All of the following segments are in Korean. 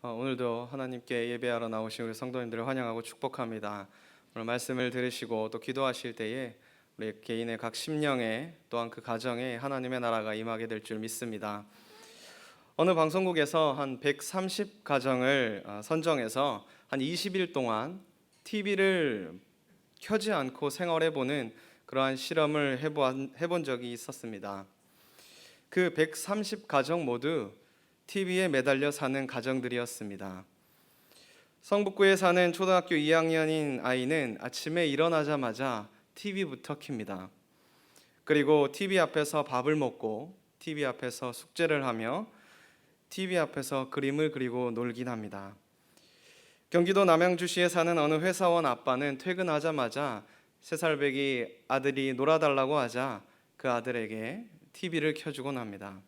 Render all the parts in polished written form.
오늘도 하나님께 예배하러 나오신 우리 성도님들을 환영하고 축복합니다. 오늘 말씀을 들으시고 또 기도하실 때에 우리 개인의 각 심령에 또한 그 가정에 하나님의 나라가 임하게 될 줄 믿습니다. 어느 방송국에서 한 130 가정을 선정해서 한 20일 동안 TV를 켜지 않고 생활해보는 그러한 실험을 해본 적이 있었습니다. 그 130 가정 모두 TV에 매달려 사는 가정들이었습니다. 성북구에 사는 초등학교 2학년인 아이는 아침에 일어나자마자 TV부터 켭니다. 그리고 TV 앞에서 밥을 먹고 TV 앞에서 숙제를 하며 TV 앞에서 그림을 그리고 놀긴 합니다. 경기도 남양주시에 사는 어느 회사원 아빠는 퇴근하자마자 3살배기 아들이 놀아달라고 하자 그 아들에게 TV를 켜주곤 합니다.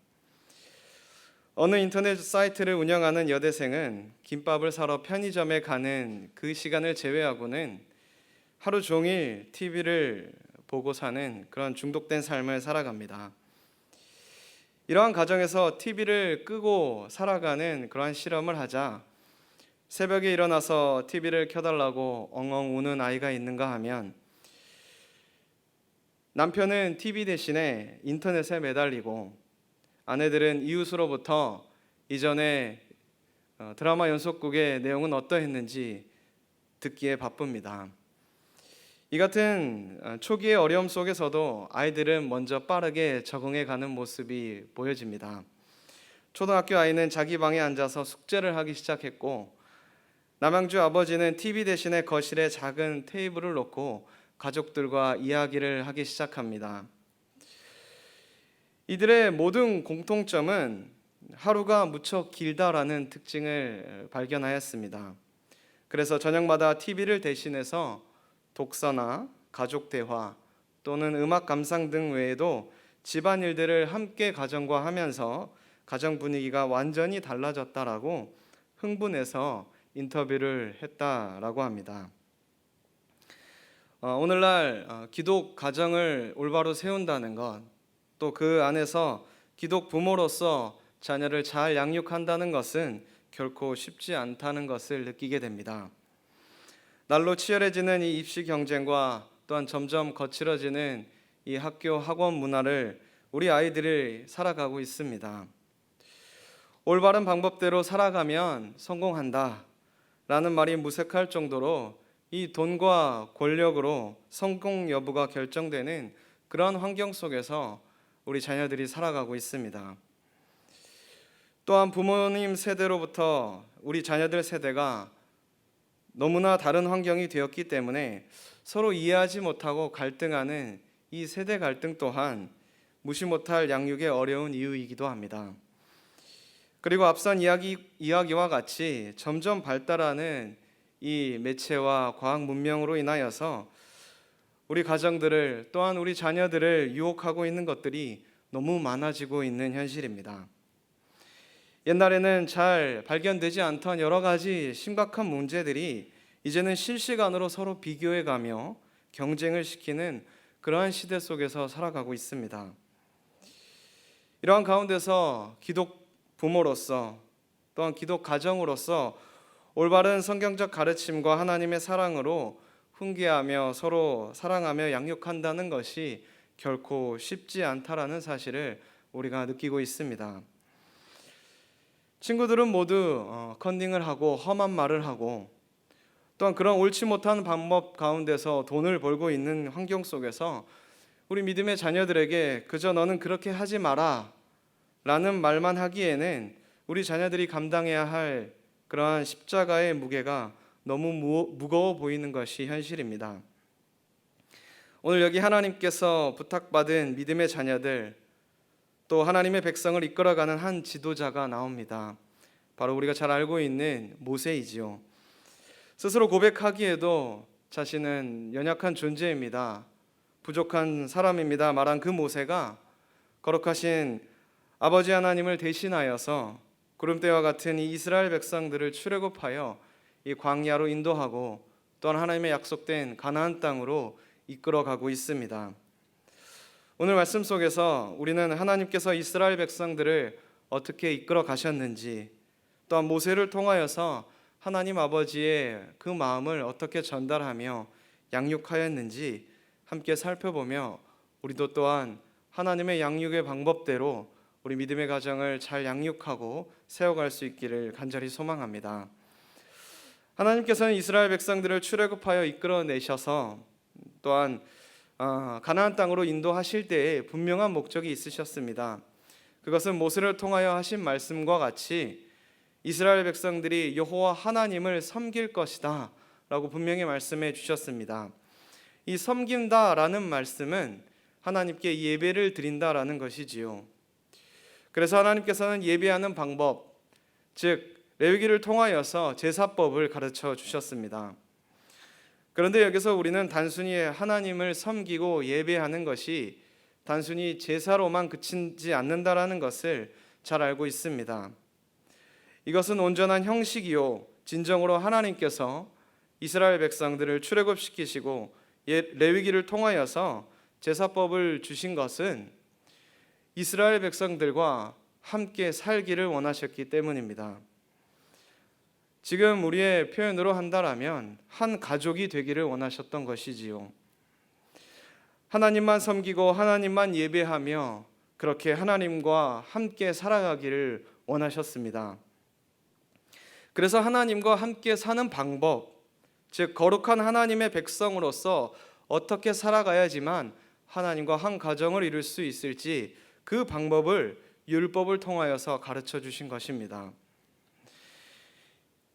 어느 인터넷 사이트를 운영하는 여대생은 김밥을 사러 편의점에 가는 그 시간을 제외하고는 하루 종일 TV를 보고 사는 그런 중독된 삶을 살아갑니다. 이러한 가정에서 TV를 끄고 살아가는 그러한 실험을 하자 새벽에 일어나서 TV를 켜달라고 엉엉 우는 아이가 있는가 하면 남편은 TV 대신에 인터넷에 매달리고 아내들은 이웃으로부터 이전에 드라마 연속극의 내용은 어떠했는지 듣기에 바쁩니다. 이 같은 초기의 어려움 속에서도 아이들은 먼저 빠르게 적응해가는 모습이 보여집니다. 초등학교 아이는 자기 방에 앉아서 숙제를 하기 시작했고 남양주 아버지는 TV 대신에 거실에 작은 테이블을 놓고 가족들과 이야기를 하기 시작합니다. 이들의 모든 공통점은 하루가 무척 길다라는 특징을 발견하였습니다. 그래서 저녁마다 TV를 대신해서 독서나 가족 대화 또는 음악 감상 등 외에도 집안일들을 함께 가정과 하면서 가정 분위기가 완전히 달라졌다라고 흥분해서 인터뷰를 했다라고 합니다. 오늘날 기독 가정을 올바로 세운다는 것, 또 그 안에서 기독 부모로서 자녀를 잘 양육한다는 것은 결코 쉽지 않다는 것을 느끼게 됩니다. 날로 치열해지는 이 입시 경쟁과 또한 점점 거칠어지는 이 학교 학원 문화를 우리 아이들이 살아가고 있습니다. 올바른 방법대로 살아가면 성공한다 라는 말이 무색할 정도로 이 돈과 권력으로 성공 여부가 결정되는 그러한 환경 속에서 우리 자녀들이 살아가고 있습니다. 또한 부모님 세대로부터 우리 자녀들 세대가 너무나 다른 환경이 되었기 때문에 서로 이해하지 못하고 갈등하는 이 세대 갈등 또한 무시 못할 양육의 어려운 이유이기도 합니다. 그리고 앞선 이야기와 같이 점점 발달하는 이 매체와 과학 문명으로 인하여서 우리 가정들을 또한 우리 자녀들을 유혹하고 있는 것들이 너무 많아지고 있는 현실입니다. 옛날에는 잘 발견되지 않던 여러 가지 심각한 문제들이 이제는 실시간으로 서로 비교해가며 경쟁을 시키는 그러한 시대 속에서 살아가고 있습니다. 이러한 가운데서 기독 부모로서 또한 기독 가정으로서 올바른 성경적 가르침과 하나님의 사랑으로 훈계하며 서로 사랑하며 양육한다는 것이 결코 쉽지 않다라는 사실을 우리가 느끼고 있습니다. 친구들은 모두 컨닝을 하고 험한 말을 하고 또한 그런 옳지 못한 방법 가운데서 돈을 벌고 있는 환경 속에서 우리 믿음의 자녀들에게 그저 너는 그렇게 하지 마라 라는 말만 하기에는 우리 자녀들이 감당해야 할 그러한 십자가의 무게가 너무 무거워 보이는 것이 현실입니다. 오늘 여기 하나님께서 부탁받은 믿음의 자녀들 또 하나님의 백성을 이끌어가는 한 지도자가 나옵니다. 바로 우리가 잘 알고 있는 모세이지요. 스스로 고백하기에도 자신은 연약한 존재입니다. 부족한 사람입니다. 말한 그 모세가 거룩하신 아버지 하나님을 대신하여서 구름대와 같은 이 이스라엘 백성들을 출애굽하여 이 광야로 인도하고 또한 하나님의 약속된 가나안 땅으로 이끌어가고 있습니다. 오늘 말씀 속에서 우리는 하나님께서 이스라엘 백성들을 어떻게 이끌어 가셨는지 또한 모세를 통하여서 하나님 아버지의 그 마음을 어떻게 전달하며 양육하였는지 함께 살펴보며 우리도 또한 하나님의 양육의 방법대로 우리 믿음의 가정을 잘 양육하고 세워갈 수 있기를 간절히 소망합니다. 하나님께서는 이스라엘 백성들을 출애굽하여 이끌어내셔서 또한 가나안 땅으로 인도하실 때에 분명한 목적이 있으셨습니다. 그것은 모세를 통하여 하신 말씀과 같이 이스라엘 백성들이 여호와 하나님을 섬길 것이다 라고 분명히 말씀해 주셨습니다. 이 섬긴다라는 말씀은 하나님께 예배를 드린다라는 것이지요. 그래서 하나님께서는 예배하는 방법, 즉 레위기를 통하여서 제사법을 가르쳐 주셨습니다. 그런데 여기서 우리는 단순히 하나님을 섬기고 예배하는 것이 단순히 제사로만 그치지 않는다라는 것을 잘 알고 있습니다. 이것은 온전한 형식이요 진정으로 하나님께서 이스라엘 백성들을 출애굽시키시고 레위기를 통하여서 제사법을 주신 것은 이스라엘 백성들과 함께 살기를 원하셨기 때문입니다. 지금 우리의 표현으로 한다라면 한 가족이 되기를 원하셨던 것이지요. 하나님만 섬기고 하나님만 예배하며 그렇게 하나님과 함께 살아가기를 원하셨습니다. 그래서 하나님과 함께 사는 방법, 즉 거룩한 하나님의 백성으로서 어떻게 살아가야지만 하나님과 한 가정을 이룰 수 있을지 그 방법을 율법을 통하여서 가르쳐 주신 것입니다.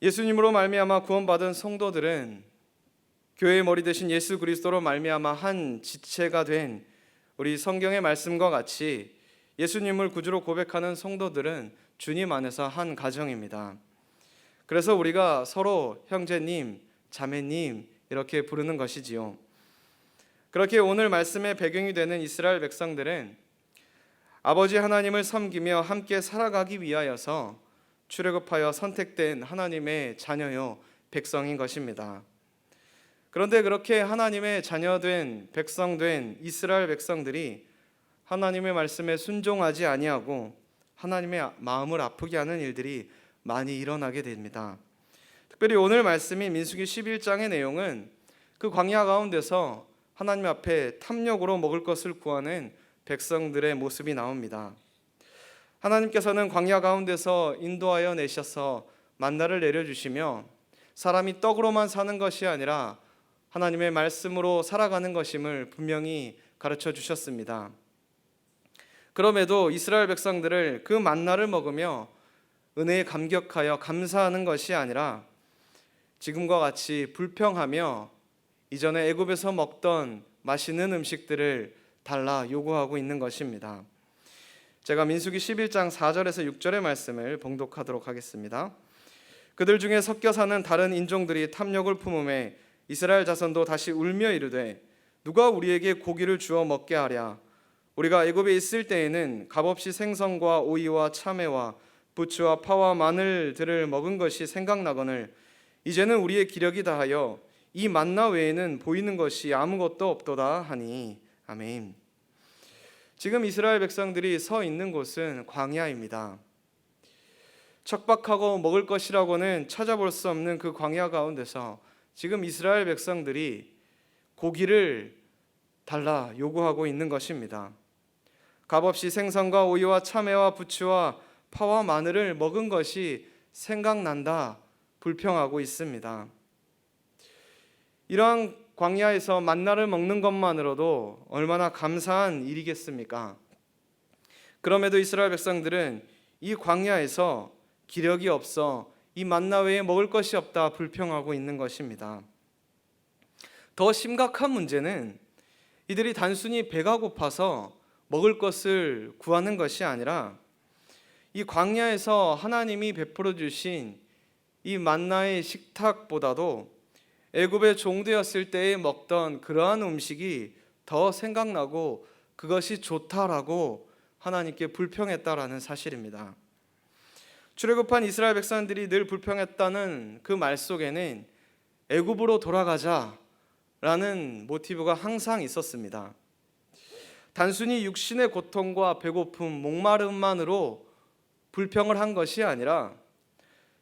예수님으로 말미암아 구원받은 성도들은 교회의 머리 되신 예수 그리스도로 말미암아 한 지체가 된 우리 성경의 말씀과 같이 예수님을 구주로 고백하는 성도들은 주님 안에서 한 가정입니다. 그래서 우리가 서로 형제님, 자매님 이렇게 부르는 것이지요. 그렇게 오늘 말씀의 배경이 되는 이스라엘 백성들은 아버지 하나님을 섬기며 함께 살아가기 위하여서 출애굽하여 선택된 하나님의 자녀요 백성인 것입니다. 그런데 그렇게 하나님의 자녀된 백성된 이스라엘 백성들이 하나님의 말씀에 순종하지 아니하고 하나님의 마음을 아프게 하는 일들이 많이 일어나게 됩니다. 특별히 오늘 말씀인 민수기 11장의 내용은 그 광야 가운데서 하나님 앞에 탐욕으로 먹을 것을 구하는 백성들의 모습이 나옵니다. 하나님께서는 광야 가운데서 인도하여 내셔서 만나를 내려주시며 사람이 떡으로만 사는 것이 아니라 하나님의 말씀으로 살아가는 것임을 분명히 가르쳐 주셨습니다. 그럼에도 이스라엘 백성들을 그 만나를 먹으며 은혜에 감격하여 감사하는 것이 아니라 지금과 같이 불평하며 이전에 애굽에서 먹던 맛있는 음식들을 달라 요구하고 있는 것입니다. 제가 민수기 11장 4절에서 6절의 말씀을 봉독하도록 하겠습니다. 그들 중에 섞여 사는 다른 인종들이 탐욕을 품음에 이스라엘 자손도 다시 울며 이르되 누가 우리에게 고기를 주어 먹게 하랴. 우리가 애굽에 있을 때에는 값없이 생선과 오이와 참외와 부추와 파와 마늘들을 먹은 것이 생각나거늘 이제는 우리의 기력이 다하여 이 만나 외에는 보이는 것이 아무것도 없도다 하니. 아멘. 지금 이스라엘 백성들이 서 있는 곳은 광야입니다. 척박하고 먹을 것이라고는 찾아볼 수 없는 그 광야 가운데서 지금 이스라엘 백성들이 고기를 달라 요구하고 있는 것입니다. 값없이 생선과 오이와 참외와 부추와 파와 마늘을 먹은 것이 생각난다 불평하고 있습니다. 이러한 광야에서 만나를 먹는 것만으로도 얼마나 감사한 일이겠습니까? 그럼에도 이스라엘 백성들은 이 광야에서 기력이 없어 이 만나 외에 먹을 것이 없다 불평하고 있는 것입니다. 더 심각한 문제는 이들이 단순히 배가 고파서 먹을 것을 구하는 것이 아니라 이 광야에서 하나님이 베풀어 주신 이 만나의 식탁보다도 애굽의 종되었을 때에 먹던 그러한 음식이 더 생각나고 그것이 좋다라고 하나님께 불평했다라는 사실입니다. 출애굽한 이스라엘 백성들이 늘 불평했다는 그 말 속에는 애굽으로 돌아가자라는 모티브가 항상 있었습니다. 단순히 육신의 고통과 배고픔, 목마름만으로 불평을 한 것이 아니라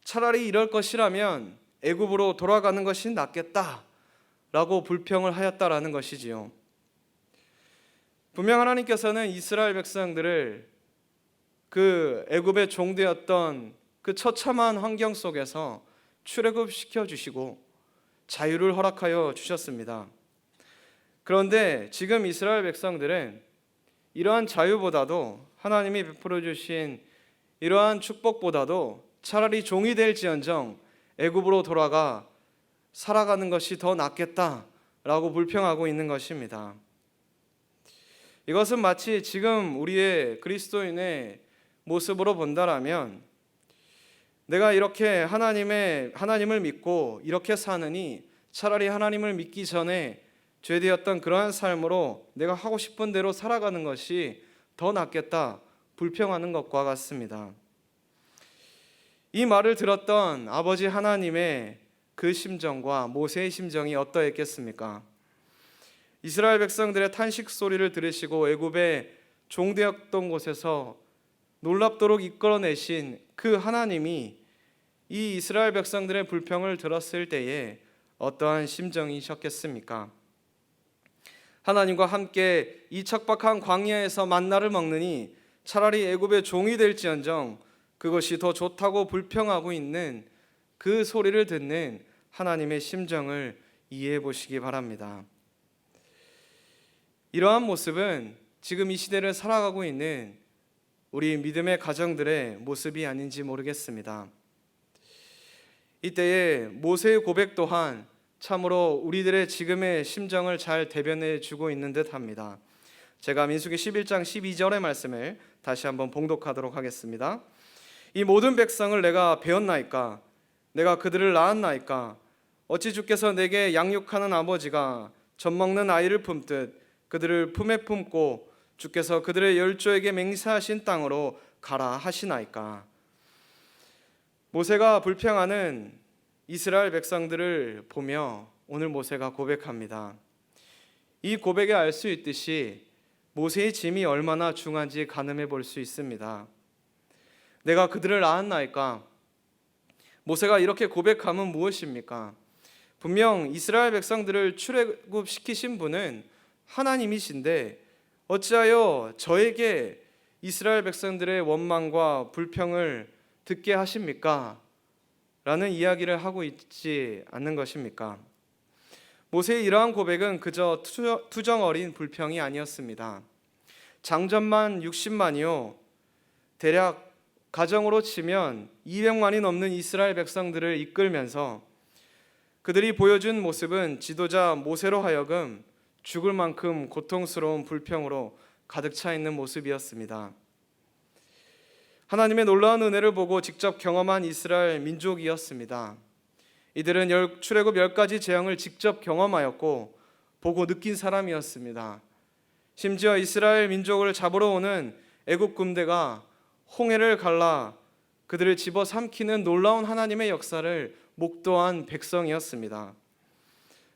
차라리 이럴 것이라면 애굽으로 돌아가는 것이 낫겠다라고 불평을 하였다라는 것이지요. 분명 하나님께서는 이스라엘 백성들을 그 애굽의 종되었던 그 처참한 환경 속에서 출애굽시켜 주시고 자유를 허락하여 주셨습니다. 그런데 지금 이스라엘 백성들은 이러한 자유보다도 하나님이 베풀어 주신 이러한 축복보다도 차라리 종이 될지언정 애굽으로 돌아가 살아가는 것이 더 낫겠다라고 불평하고 있는 것입니다. 이것은 마치 지금 우리의 그리스도인의 모습으로 본다라면 내가 이렇게 하나님을 믿고 이렇게 사느니 차라리 하나님을 믿기 전에 죄되었던 그러한 삶으로 내가 하고 싶은 대로 살아가는 것이 더 낫겠다 불평하는 것과 같습니다. 이 말을 들었던 아버지 하나님의 그 심정과 모세의 심정이 어떠했겠습니까? 이스라엘 백성들의 탄식 소리를 들으시고 애굽의 종되었던 곳에서 놀랍도록 이끌어내신 그 하나님이 이 이스라엘 백성들의 불평을 들었을 때에 어떠한 심정이셨겠습니까? 하나님과 함께 이 척박한 광야에서 만나를 먹느니 차라리 애굽의 종이 될지언정 그것이 더 좋다고 불평하고 있는 그 소리를 듣는 하나님의 심정을 이해해 보시기 바랍니다. 이러한 모습은 지금 이 시대를 살아가고 있는 우리 믿음의 가정들의 모습이 아닌지 모르겠습니다. 이때에 모세의 고백 또한 참으로 우리들의 지금의 심정을 잘 대변해 주고 있는 듯 합니다. 제가 민수기 11장 12절의 말씀을 다시 한번 봉독하도록 하겠습니다. 이 모든 백성을 내가 배웠나이까? 내가 그들을 낳았나이까? 어찌 주께서 내게 양육하는 아버지가 젖먹는 아이를 품듯 그들을 품에 품고 주께서 그들의 열조에게 맹세하신 땅으로 가라 하시나이까? 모세가 불평하는 이스라엘 백성들을 보며 오늘 모세가 고백합니다. 이 고백에 알 수 있듯이 모세의 짐이 얼마나 중한지 가늠해 볼 수 있습니다. 내가 그들을 낳았나이까? 모세가 이렇게 고백함은 무엇입니까? 분명 이스라엘 백성들을 출애굽시키신 분은 하나님이신데 어찌하여 저에게 이스라엘 백성들의 원망과 불평을 듣게 하십니까? 라는 이야기를 하고 있지 않는 것입니까? 모세의 이러한 고백은 그저 투정 어린 불평이 아니었습니다. 장전만 60만이요 대략 가정으로 치면 200만이 넘는 이스라엘 백성들을 이끌면서 그들이 보여준 모습은 지도자 모세로 하여금 죽을 만큼 고통스러운 불평으로 가득 차 있는 모습이었습니다. 하나님의 놀라운 은혜를 보고 직접 경험한 이스라엘 민족이었습니다. 이들은 출애굽 10가지 재앙을 직접 경험하였고 보고 느낀 사람이었습니다. 심지어 이스라엘 민족을 잡으러 오는 애굽 군대가 홍해를 갈라 그들을 집어삼키는 놀라운 하나님의 역사를 목도한 백성이었습니다.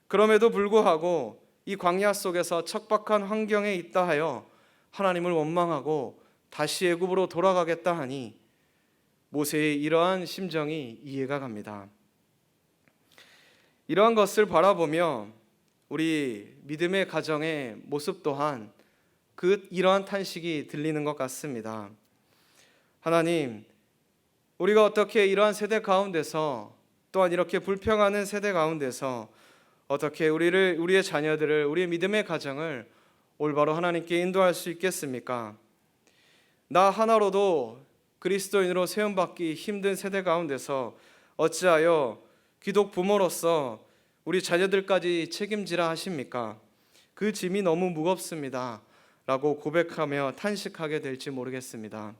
그럼에도 불구하고 이 광야 속에서 척박한 환경에 있다 하여 하나님을 원망하고 다시 애굽으로 돌아가겠다 하니 모세의 이러한 심정이 이해가 갑니다. 이러한 것을 바라보며 우리 믿음의 가정의 모습 또한 이러한 탄식이 들리는 것 같습니다. 하나님, 우리가 어떻게 이러한 세대 가운데서 또한 이렇게 불평하는 세대 가운데서 어떻게 우리의 자녀들을 우리의 믿음의 가정을 올바로 하나님께 인도할 수 있겠습니까? 나 하나로도 그리스도인으로 세움받기 힘든 세대 가운데서 어찌하여 기독 부모로서 우리 자녀들까지 책임지라 하십니까? 그 짐이 너무 무겁습니다 라고 고백하며 탄식하게 될지 모르겠습니다.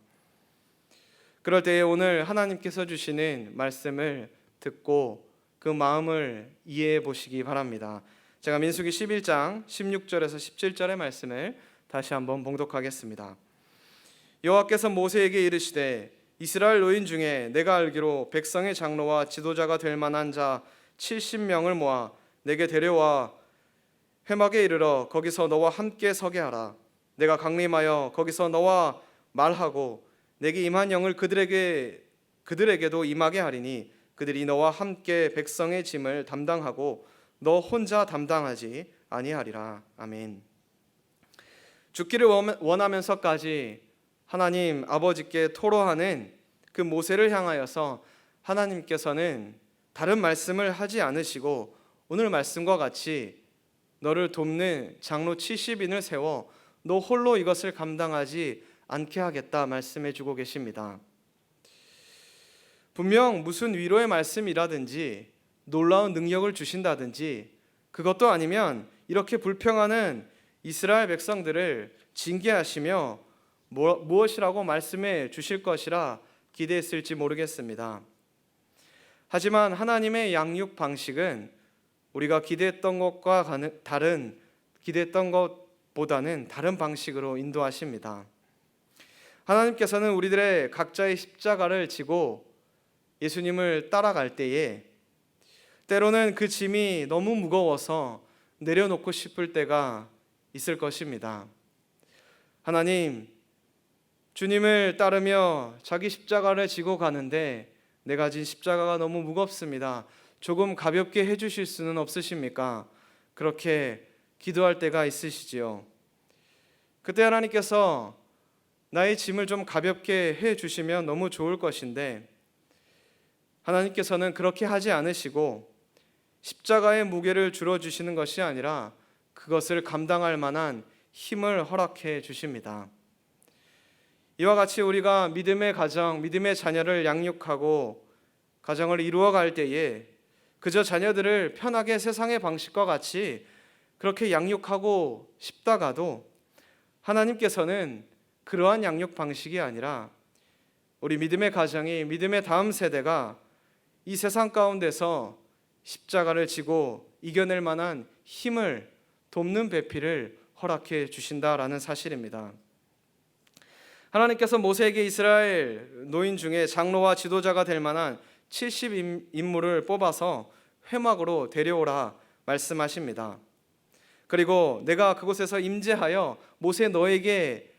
그럴 때에 오늘 하나님께서 주시는 말씀을 듣고 그 마음을 이해해 보시기 바랍니다. 제가 민수기 11장 16절에서 17절의 말씀을 다시 한번 봉독하겠습니다. 여호와께서 모세에게 이르시되 이스라엘 노인 중에 내가 알기로 백성의 장로와 지도자가 될 만한 자 70명을 모아 내게 데려와 회막에 이르러 거기서 너와 함께 서게 하라. 내가 강림하여 거기서 너와 말하고 내게 임한 영을 그들에게 그들에게도 임하게 하리니 그들이 너와 함께 백성의 짐을 담당하고 너 혼자 담당하지 아니하리라. 아멘. 죽기를 원하면서까지 하나님 아버지께 토로하는 그 모세를 향하여서 하나님께서는 다른 말씀을 하지 않으시고 오늘 말씀과 같이 너를 돕는 장로 70인을 세워 너 홀로 이것을 감당하지 않게 하겠다 말씀해 주고 계십니다. 분명 무슨 위로의 말씀이라든지 놀라운 능력을 주신다든지 그것도 아니면 이렇게 불평하는 이스라엘 백성들을 징계하시며 무엇이라고 말씀해 주실 것이라 기대했을지 모르겠습니다. 하지만 하나님의 양육 방식은 우리가 기대했던 것보다는 다른 방식으로 인도하십니다. 하나님께서는 우리들의 각자의 십자가를 지고 예수님을 따라갈 때에 때로는 그 짐이 너무 무거워서 내려놓고 싶을 때가 있을 것입니다. 하나님, 주님을 따르며 자기 십자가를 지고 가는데 내가 진 십자가가 너무 무겁습니다. 조금 가볍게 해주실 수는 없으십니까? 그렇게 기도할 때가 있으시지요. 그때 하나님께서 나의 짐을 좀 가볍게 해주시면 너무 좋을 것인데 하나님께서는 그렇게 하지 않으시고 십자가의 무게를 줄여주시는 것이 아니라 그것을 감당할 만한 힘을 허락해 주십니다. 이와 같이 우리가 믿음의 가정, 믿음의 자녀를 양육하고 가정을 이루어갈 때에 그저 자녀들을 편하게 세상의 방식과 같이 그렇게 양육하고 싶다가도 하나님께서는 그러한 양육 방식이 아니라 우리 믿음의 가정이, 믿음의 다음 세대가 이 세상 가운데서 십자가를 지고 이겨낼 만한 힘을 돕는 배필을 허락해 주신다라는 사실입니다. 하나님께서 모세에게 이스라엘 노인 중에 장로와 지도자가 될 만한 70인물을 뽑아서 회막으로 데려오라 말씀하십니다. 그리고 내가 그곳에서 임재하여 모세 너에게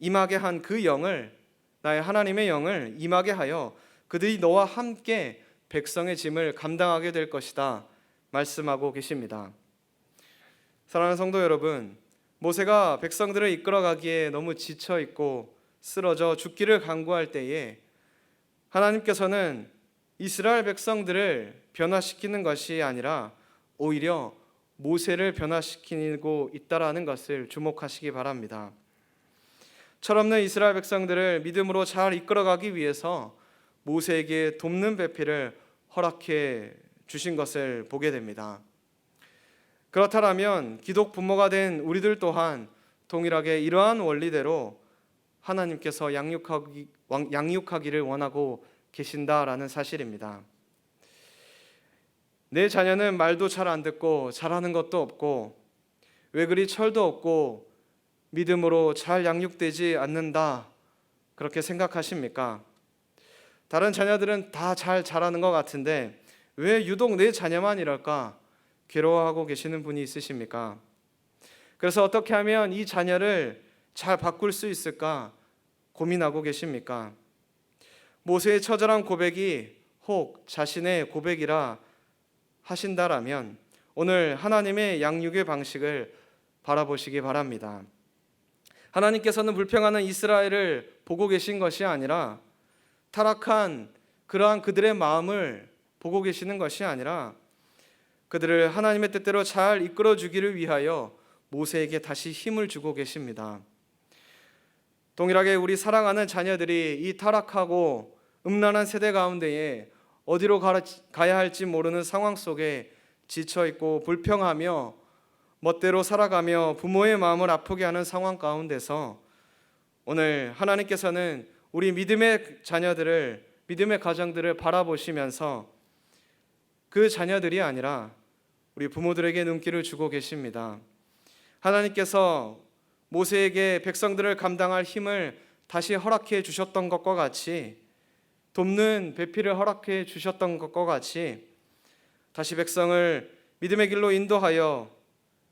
임하게 한 그 영을, 나의 하나님의 영을 임하게 하여 그들이 너와 함께 백성의 짐을 감당하게 될 것이다 말씀하고 계십니다. 사랑하는 성도 여러분, 모세가 백성들을 이끌어가기에 너무 지쳐있고 쓰러져 죽기를 간구할 때에 하나님께서는 이스라엘 백성들을 변화시키는 것이 아니라 오히려 모세를 변화시키고 있다라는 것을 주목하시기 바랍니다. 철없는 이스라엘 백성들을 믿음으로 잘 이끌어가기 위해서 모세에게 돕는 배필을 허락해 주신 것을 보게 됩니다. 그렇다면 기독 부모가 된 우리들 또한 동일하게 이러한 원리대로 하나님께서 양육하기를 원하고 계신다라는 사실입니다. 내 자녀는 말도 잘 안 듣고 잘하는 것도 없고 왜 그리 철도 없고 믿음으로 잘 양육되지 않는다 그렇게 생각하십니까? 다른 자녀들은 다 잘 자라는 것 같은데 왜 유독 내 자녀만 이럴까 괴로워하고 계시는 분이 있으십니까? 그래서 어떻게 하면 이 자녀를 잘 바꿀 수 있을까 고민하고 계십니까? 모세의 처절한 고백이 혹 자신의 고백이라 하신다라면 오늘 하나님의 양육의 방식을 바라보시기 바랍니다. 하나님께서는 불평하는 이스라엘을 보고 계신 것이 아니라 타락한 그러한 그들의 마음을 보고 계시는 것이 아니라 그들을 하나님의 뜻대로 잘 이끌어 주기를 위하여 모세에게 다시 힘을 주고 계십니다. 동일하게 우리 사랑하는 자녀들이 이 타락하고 음란한 세대 가운데에 어디로 가야 할지 모르는 상황 속에 지쳐있고 불평하며 멋대로 살아가며 부모의 마음을 아프게 하는 상황 가운데서 오늘 하나님께서는 우리 믿음의 자녀들을, 믿음의 가정들을 바라보시면서 그 자녀들이 아니라 우리 부모들에게 눈길을 주고 계십니다. 하나님께서 모세에게 백성들을 감당할 힘을 다시 허락해 주셨던 것과 같이 돕는 배필을 허락해 주셨던 것과 같이 다시 백성을 믿음의 길로 인도하여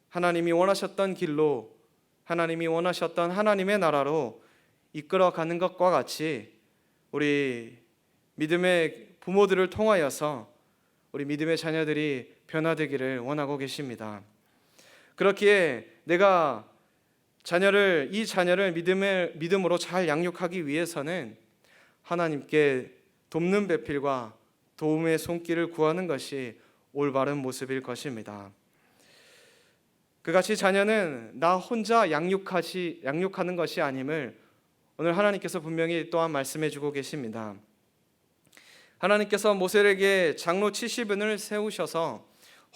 하나님이 원하셨던 길로, 하나님이 원하셨던 하나님의 나라로 이끌어가는 것과 같이 우리 믿음의 부모들을 통하여서 우리 믿음의 자녀들이 변화되기를 원하고 계십니다. 그렇기에 내가 이 자녀를 믿음으로 잘 양육하기 위해서는 하나님께 돕는 배필과 도움의 손길을 구하는 것이 올바른 모습일 것입니다. 그같이 자녀는 나 혼자 양육하는 것이 아님을 오늘 하나님께서 분명히 또한 말씀해 주고 계십니다. 하나님께서 모세에게 장로 70인을 세우셔서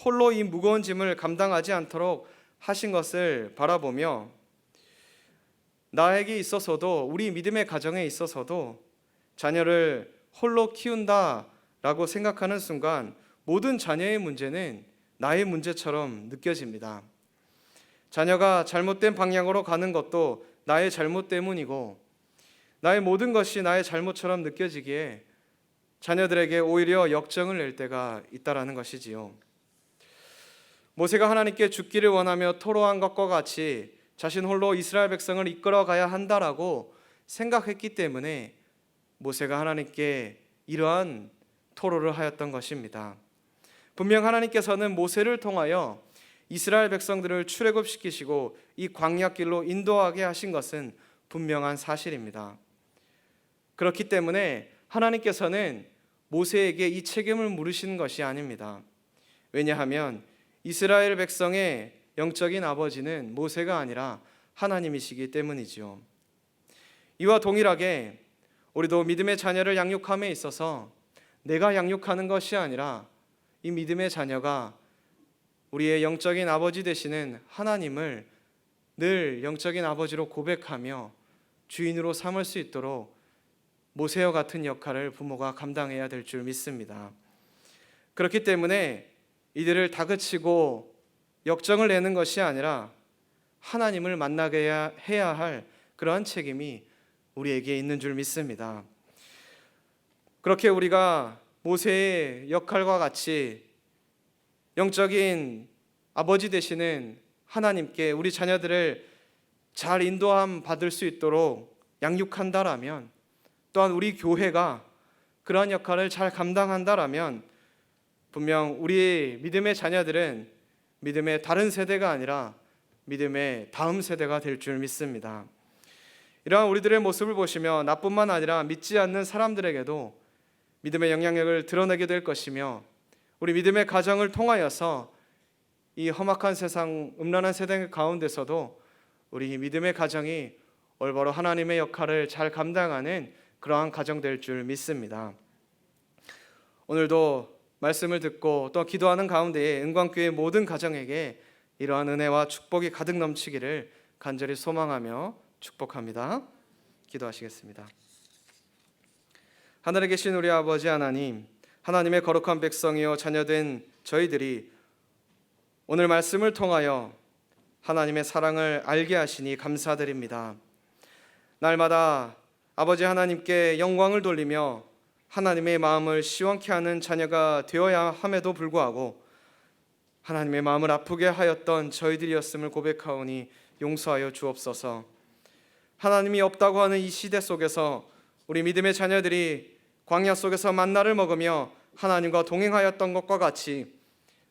홀로 이 무거운 짐을 감당하지 않도록 하신 것을 바라보며 나에게 있어서도, 우리 믿음의 가정에 있어서도 자녀를 홀로 키운다라고 생각하는 순간 모든 자녀의 문제는 나의 문제처럼 느껴집니다. 자녀가 잘못된 방향으로 가는 것도 나의 잘못 때문이고 나의 모든 것이 나의 잘못처럼 느껴지기에 자녀들에게 오히려 역정을 낼 때가 있다라는 것이지요. 모세가 하나님께 죽기를 원하며 토로한 것과 같이 자신 홀로 이스라엘 백성을 이끌어가야 한다라고 생각했기 때문에 모세가 하나님께 이러한 토로를 하였던 것입니다. 분명 하나님께서는 모세를 통하여 이스라엘 백성들을 출애굽시키시고 이 광야길로 인도하게 하신 것은 분명한 사실입니다. 그렇기 때문에 하나님께서는 모세에게 이 책임을 물으시는 것이 아닙니다. 왜냐하면 이스라엘 백성의 영적인 아버지는 모세가 아니라 하나님이시기 때문이지요. 이와 동일하게 우리도 믿음의 자녀를 양육함에 있어서 내가 양육하는 것이 아니라 이 믿음의 자녀가 우리의 영적인 아버지 되시는 하나님을 늘 영적인 아버지로 고백하며 주인으로 삼을 수 있도록 모세와 같은 역할을 부모가 감당해야 될 줄 믿습니다. 그렇기 때문에 이들을 다그치고 역정을 내는 것이 아니라 하나님을 만나게 해야 할 그러한 책임이 우리에게 있는 줄 믿습니다. 그렇게 우리가 모세의 역할과 같이 영적인 아버지 되시는 하나님께 우리 자녀들을 잘 인도함 받을 수 있도록 양육한다라면, 또한 우리 교회가 그러한 역할을 잘 감당한다라면 분명 우리 믿음의 자녀들은 믿음의 다른 세대가 아니라 믿음의 다음 세대가 될 줄 믿습니다. 이러한 우리들의 모습을 보시며 나뿐만 아니라 믿지 않는 사람들에게도 믿음의 영향력을 드러내게 될 것이며 우리 믿음의 가정을 통하여서 이 험악한 세상, 음란한 세대 가운데서도 우리 믿음의 가정이 올바로 하나님의 역할을 잘 감당하는 그러한 가정 될 줄 믿습니다. 오늘도 말씀을 듣고 또 기도하는 가운데에 은광교회 모든 가정에게 이러한 은혜와 축복이 가득 넘치기를 간절히 소망하며 축복합니다. 기도하시겠습니다. 하늘에 계신 우리 아버지 하나님, 하나님의 거룩한 백성이요 자녀된 저희들이 오늘 말씀을 통하여 하나님의 사랑을 알게 하시니 감사드립니다. 날마다 아버지 하나님께 영광을 돌리며 하나님의 마음을 시원케 하는 자녀가 되어야 함에도 불구하고 하나님의 마음을 아프게 하였던 저희들이었음을 고백하오니 용서하여 주옵소서. 하나님이 없다고 하는 이 시대 속에서 우리 믿음의 자녀들이 광야 속에서 만나를 먹으며 하나님과 동행하였던 것과 같이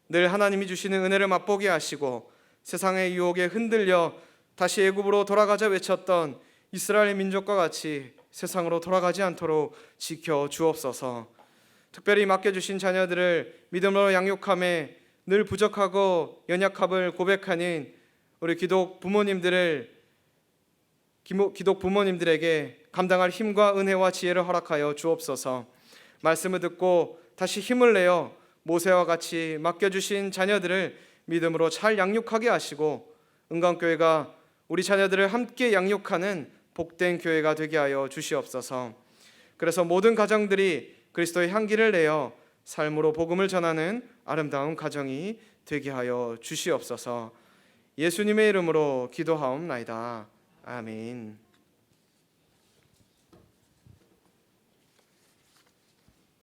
늘 하나님이 주시는 은혜를 맛보게 하시고 세상의 유혹에 흔들려 다시 애굽으로 돌아가자 외쳤던 이스라엘 민족과 같이 세상으로 돌아가지 않도록 지켜 주옵소서. 특별히 맡겨주신 자녀들을 믿음으로 양육함에 늘 부족하고 연약함을 고백하는 우리 기독 부모님들에게 감당할 힘과 은혜와 지혜를 허락하여 주옵소서. 말씀을 듣고 다시 힘을 내어 모세와 같이 맡겨주신 자녀들을 믿음으로 잘 양육하게 하시고 은광교회가 우리 자녀들을 함께 양육하는 복된 교회가 되게 하여 주시옵소서. 그래서 모든 가정들이 그리스도의 향기를 내어 삶으로 복음을 전하는 아름다운 가정이 되게 하여 주시옵소서. 예수님의 이름으로 기도하옵나이다. 아멘.